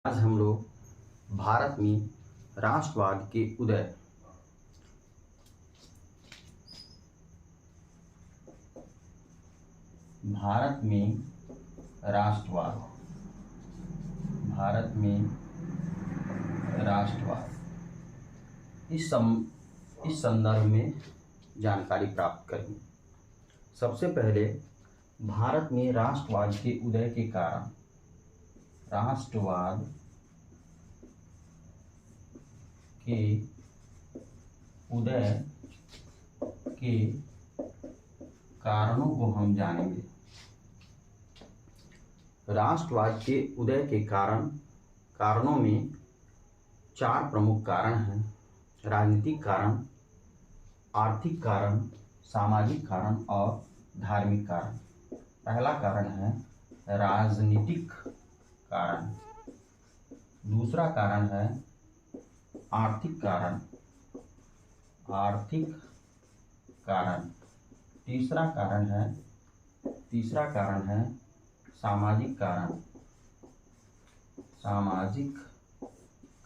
आज हम लोग भारत में राष्ट्रवाद के उदय भारत में राष्ट्रवाद इस संदर्भ में जानकारी प्राप्त करेंगे। सबसे पहले भारत में राष्ट्रवाद के उदय के कारण राष्ट्रवाद के उदय के कारणों को हम जानेंगे। राष्ट्रवाद के उदय के कारणों में चार प्रमुख कारण हैं: राजनीतिक कारण, आर्थिक कारण, सामाजिक कारण और धार्मिक कारण। पहला कारण है राजनीतिक कारण, दूसरा कारण है आर्थिक कारण, तीसरा कारण है सामाजिक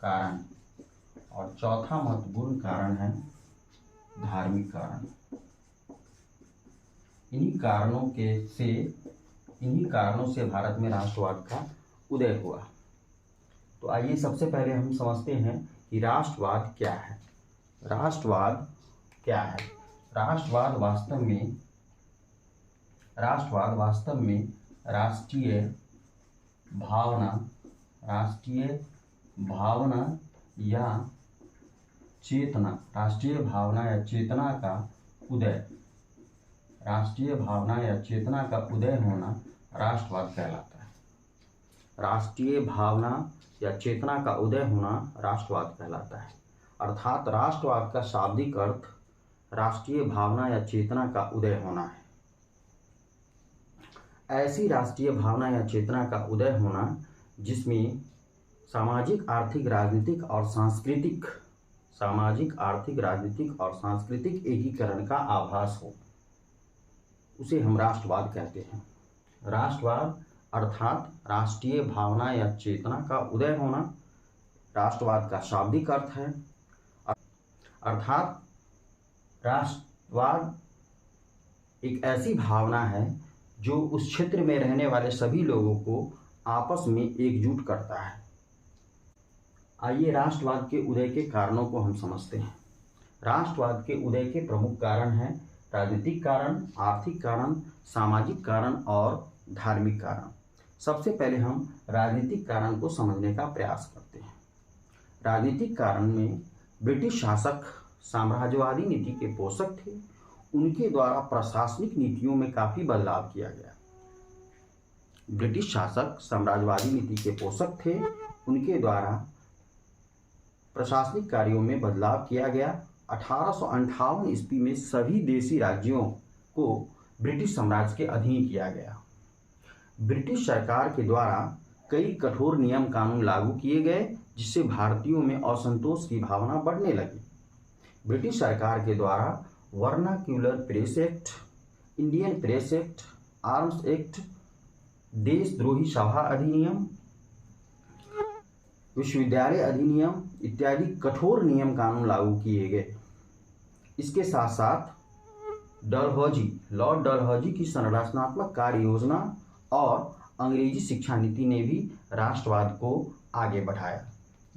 कारण और चौथा महत्वपूर्ण कारण है धार्मिक कारण। इन्हीं कारणों से भारत में राष्ट्रवाद का उदय हुआ। तो आइए सबसे पहले हम समझते हैं कि राष्ट्रवाद क्या है। राष्ट्रवाद वास्तव में राष्ट्रीय भावना या चेतना का उदय होना राष्ट्रवाद कहलाता है। राष्ट्रीय भावना या चेतना का उदय होना राष्ट्रवाद कहलाता है। अर्थात राष्ट्रवाद का शाब्दिक अर्थ राष्ट्रीय भावना या चेतना का उदय होना है। ऐसी राष्ट्रीय भावना या चेतना का उदय होना जिसमें सामाजिक, आर्थिक, राजनीतिक और सांस्कृतिक एकीकरण का आभास हो, उसे हम राष्ट्रवाद कहते हैं। राष्ट्रवाद अर्थात राष्ट्रीय भावना या चेतना का उदय होना राष्ट्रवाद का शाब्दिक अर्थ है। अर्थात राष्ट्रवाद एक ऐसी भावना है जो उस क्षेत्र में रहने वाले सभी लोगों को आपस में एकजुट करता है। आइए राष्ट्रवाद के उदय के कारणों को हम समझते हैं। राष्ट्रवाद के उदय के प्रमुख कारण हैं राजनीतिक कारण, आर्थिक कारण, सामाजिक कारण और धार्मिक कारण। सबसे पहले हम राजनीतिक कारण को समझने का प्रयास करते हैं। राजनीतिक कारण में ब्रिटिश शासक साम्राज्यवादी नीति के पोषक थे। उनके द्वारा प्रशासनिक नीतियों में काफी बदलाव किया गया। ब्रिटिश शासक साम्राज्यवादी नीति के पोषक थे। उनके द्वारा प्रशासनिक कार्यों में बदलाव किया गया। 1858 ईस्वी में सभी देशी राज्यों को ब्रिटिश साम्राज्य के अधीन किया गया। ब्रिटिश सरकार के द्वारा कई कठोर नियम कानून लागू किए गए, जिससे भारतीयों में असंतोष की भावना बढ़ने लगी। ब्रिटिश सरकार के द्वारा vernacular press act, Indian press act, arms act, देशद्रोही सभा अधिनियम, विश्वविद्यालय अधिनियम इत्यादि कठोर नियम कानून लागू किए गए। इसके साथ साथ लॉर्ड डलहौजी की संरचनात्मक कार्य योजना और अंग्रेजी शिक्षा नीति ने भी राष्ट्रवाद को आगे बढ़ाया।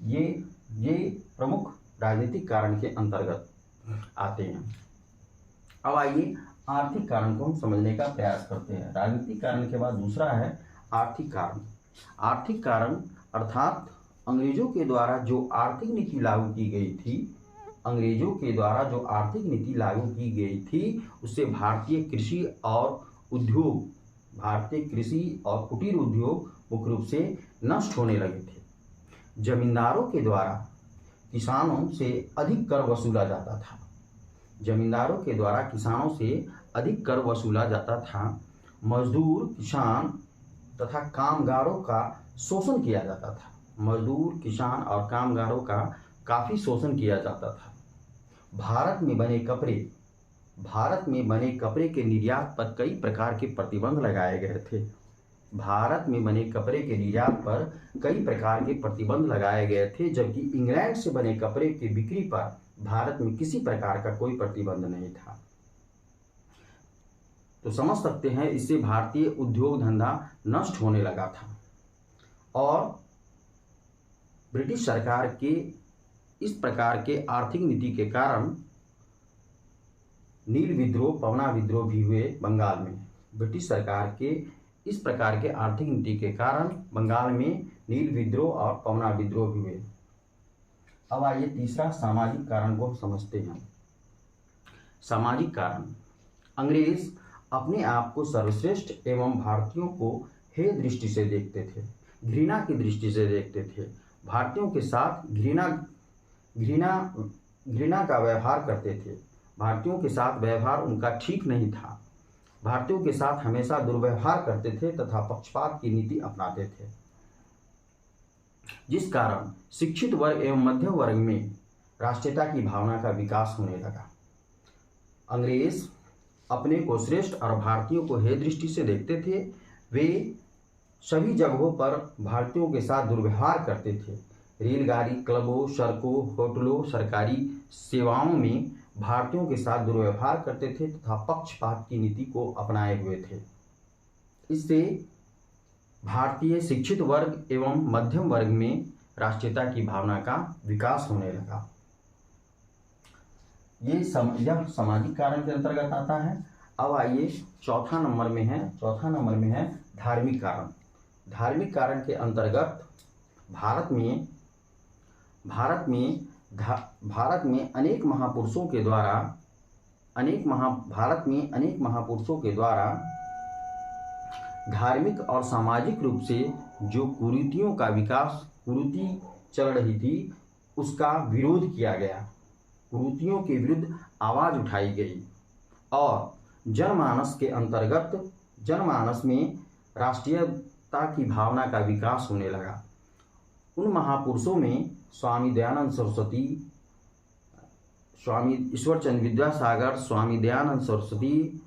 ये प्रमुख राजनीतिक कारण के अंतर्गत आते हैं। अब आइए आर्थिक कारण को हम समझने का प्रयास करते हैं। राजनीतिक कारण के बाद दूसरा है आर्थिक कारण। आर्थिक कारण अर्थात अंग्रेजों के द्वारा जो आर्थिक नीति लागू की गई थी उससे भारतीय कृषि और कुटीर उद्योग मुख्य रूप से नष्ट होने लगे थे। जमींदारों के द्वारा किसानों से अधिक कर वसूला जाता था। मजदूर, किसान तथा कामगारों का शोषण किया जाता था। काफी शोषण किया जाता था। भारत में बने कपड़े के निर्यात पर कई प्रकार के प्रतिबंध लगाए गए थे। भारत में बने कपड़े के निर्यात पर कई प्रकार के प्रतिबंध लगाए गए थे, जबकि इंग्लैंड से बने कपड़े की बिक्री पर भारत में किसी प्रकार का कोई प्रतिबंध नहीं था। तो समझ सकते हैं इससे भारतीय उद्योग धंधा नष्ट होने लगा था और ब्रिटिश सरकार के इस प्रकार के आर्थिक नीति के कारण नील विद्रोह, पवना विद्रोह भी हुए बंगाल में। ब्रिटिश सरकार के इस प्रकार के आर्थिक नीति के कारण बंगाल में नील विद्रोह और पवना विद्रोह भी हुए। अब आइए तीसरा सामाजिक कारण को समझते हैं। सामाजिक कारण, अंग्रेज अपने आप को सर्वश्रेष्ठ एवं भारतीयों को हे दृष्टि से देखते थे, घृणा की दृष्टि से देखते थे। भारतीयों के साथ घृणा का व्यवहार करते थे। भारतीयों के साथ व्यवहार उनका ठीक नहीं था। भारतीयों के साथ हमेशा दुर्व्यवहार करते थे तथा पक्षपात की नीति अपनाते थे, जिस कारण शिक्षित वर्ग एवं मध्यम वर्ग में राष्ट्रीयता की भावना का विकास होने लगा। अंग्रेज अपने को श्रेष्ठ और भारतीयों को हे दृष्टि से देखते थे। वे सभी जगहों पर भारतीयों के साथ दुर्व्यवहार करते थे। रेलगाड़ी, क्लबों, सड़कों, होटलों, सरकारी सेवाओं में भारतीयों के साथ दुर्व्यवहार करते थे तथा पक्षपात की नीति को अपनाए हुए थे। इससे भारतीय शिक्षित वर्ग एवं मध्यम वर्ग में राष्ट्रीयता की भावना का विकास होने लगा। यह सामाजिक कारण के अंतर्गत आता है। अब आइए चौथा नंबर में है धार्मिक कारण। धार्मिक कारण के अंतर्गत भारत में अनेक महापुरुषों के द्वारा धार्मिक और सामाजिक रूप से जो कुरीति चल रही थी उसका विरोध किया गया। कुरीतियों के विरुद्ध आवाज उठाई गई और जनमानस में राष्ट्रीयता की भावना का विकास होने लगा। उन महापुरुषों में स्वामी दयानंद सरस्वती, स्वामी ईश्वरचंद्र विद्यासागर, स्वामी दयानंद सरस्वती,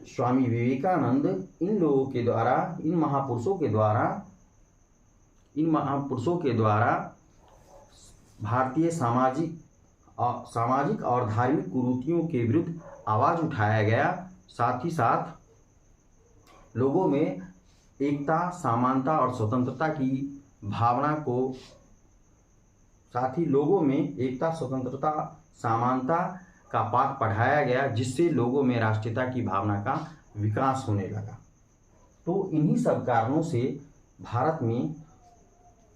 स्वामी विवेकानंद, इन महापुरुषों के द्वारा भारतीय सामाजिक और धार्मिक कुरीतियों के विरुद्ध आवाज उठाया गया। साथ ही साथ लोगों में एकता, समानता और स्वतंत्रता की भावना को समानता का पाठ पढ़ाया गया, जिससे लोगों में राष्ट्रीयता की भावना का विकास होने लगा। तो इन्हीं सब कारणों से भारत में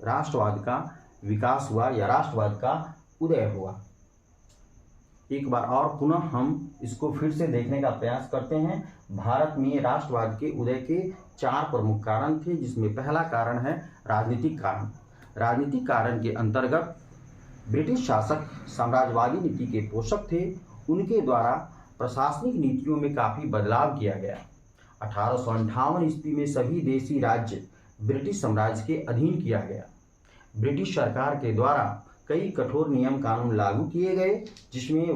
राष्ट्रवाद का विकास हुआ या राष्ट्रवाद का उदय हुआ। एक बार और पुनः हम इसको फिर से देखने का प्रयास करते हैं। भारत में राष्ट्रवाद के उदय के 4 प्रमुख कारण थे, जिसमें पहला कारण है राजनीतिक कारण। राजनीतिक कारण के अंतर्गत ब्रिटिश शासक साम्राज्यवादी नीति के पोषक थे। उनके द्वारा प्रशासनिक नीतियों में काफ़ी बदलाव किया गया। 1858 ईस्वी में सभी देशी राज्य ब्रिटिश साम्राज्य के अधीन किया गया। ब्रिटिश सरकार के द्वारा कई कठोर नियम कानून लागू किए गए, जिसमें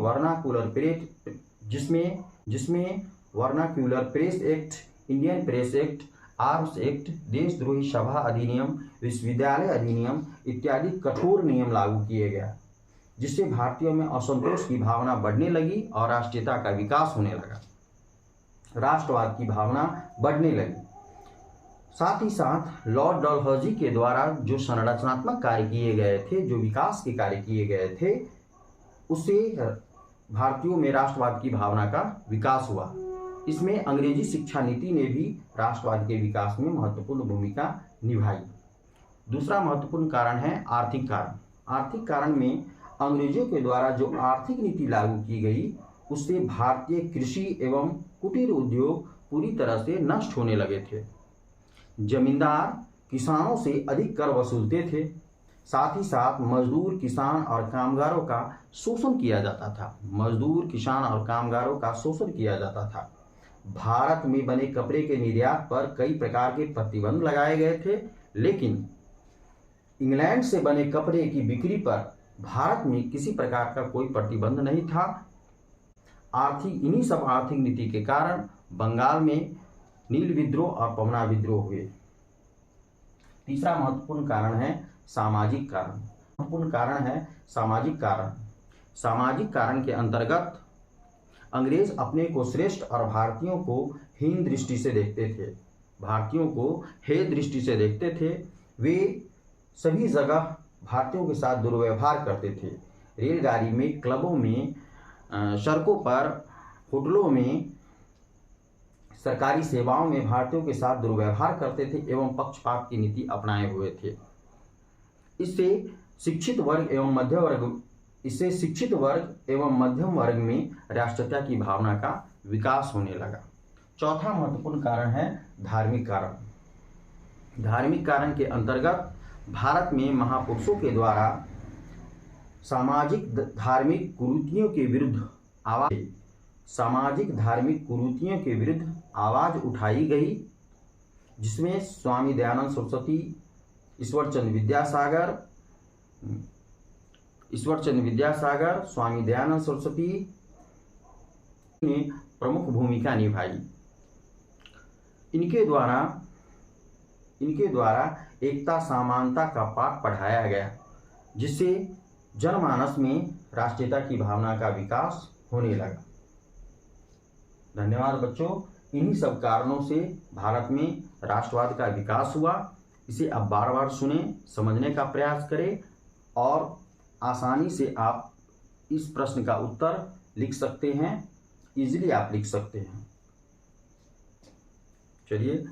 vernacular press act, Indian press act, arms act, देशद्रोही सभा अधिनियम, विश्वविद्यालय अधिनियम इत्यादि कठोर नियम लागू किए गया, जिससे भारतीयों में असंतोष की भावना बढ़ने लगी और राष्ट्रीयता का विकास होने लगा, राष्ट्रवाद की भावना बढ़ने लगी। साथ ही साथ लॉर्ड डलहौजी के द्वारा जो संरचनात्मक कार्य किए गए थे, जो विकास के कार्य किए गए थे, उससे भारतीयों में राष्ट्रवाद की भावना का विकास हुआ। इसमें अंग्रेजी शिक्षा नीति ने भी राष्ट्रवाद के विकास में महत्वपूर्ण भूमिका निभाई। दूसरा महत्वपूर्ण कारण है आर्थिक कारण। आर्थिक कारण में अंग्रेजों के द्वारा जो आर्थिक नीति लागू की गई, उससे भारतीय कृषि एवं कुटीर उद्योग पूरी तरह से नष्ट होने लगे थे। जमींदार किसानों से अधिक कर वसूलते थे। साथ ही साथ मजदूर, किसान और कामगारों का शोषण किया जाता था। भारत में बने कपड़े के निर्यात पर कई प्रकार के प्रतिबंध लगाए गए थे, लेकिन इंग्लैंड से बने कपड़े की बिक्री पर भारत में किसी प्रकार का कोई प्रतिबंध नहीं था। इन्हीं सब आर्थिक नीति के कारण बंगाल में नील विद्रोह और पवना विद्रोह हुए। तीसरा महत्वपूर्ण कारण है सामाजिक कारण। महत्वपूर्ण कारण है सामाजिक कारण। सामाजिक कारण के अंतर्गत अंग्रेज अपने को श्रेष्ठ और भारतीयों को हीन दृष्टि से देखते थे। भारतीयों को हे दृष्टि से देखते थे। वे सभी जगह भारतीयों के साथ दुर्व्यवहार करते थे। रेलगाड़ी में, क्लबों में, सड़कों पर, होटलों में, सरकारी सेवाओं में भारतीयों के साथ दुर्व्यवहार करते थे एवं पक्षपात की नीति अपनाए हुए थे। इससे शिक्षित वर्ग एवं मध्यम वर्ग में राष्ट्रीयता की भावना का विकास होने लगा। चौथा महत्वपूर्ण कारण है धार्मिक कारण। धार्मिक कारण के अंतर्गत भारत में महापुरुषों के द्वारा सामाजिक धार्मिक कुरीतियों के विरुद्ध आवाज उठाई गई, जिसमें स्वामी दयानंद सरस्वती, ईश्वरचंद विद्यासागर, स्वामी दयानंद सरस्वती ने प्रमुख भूमिका निभाई। इनके द्वारा एकता समानता का पाठ पढ़ाया गया, जिससे जनमानस में राष्ट्रीयता की भावना का विकास होने लगा। धन्यवाद बच्चों। इन्हीं सब कारणों से भारत में राष्ट्रवाद का विकास हुआ। इसे आप बार बार सुने, समझने का प्रयास करें और आसानी से आप इस प्रश्न का उत्तर लिख सकते हैं। इजीली आप लिख सकते हैं। चलिए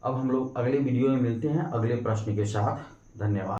अब हम लोग अगले वीडियो में मिलते हैं अगले प्रश्न के साथ। धन्यवाद।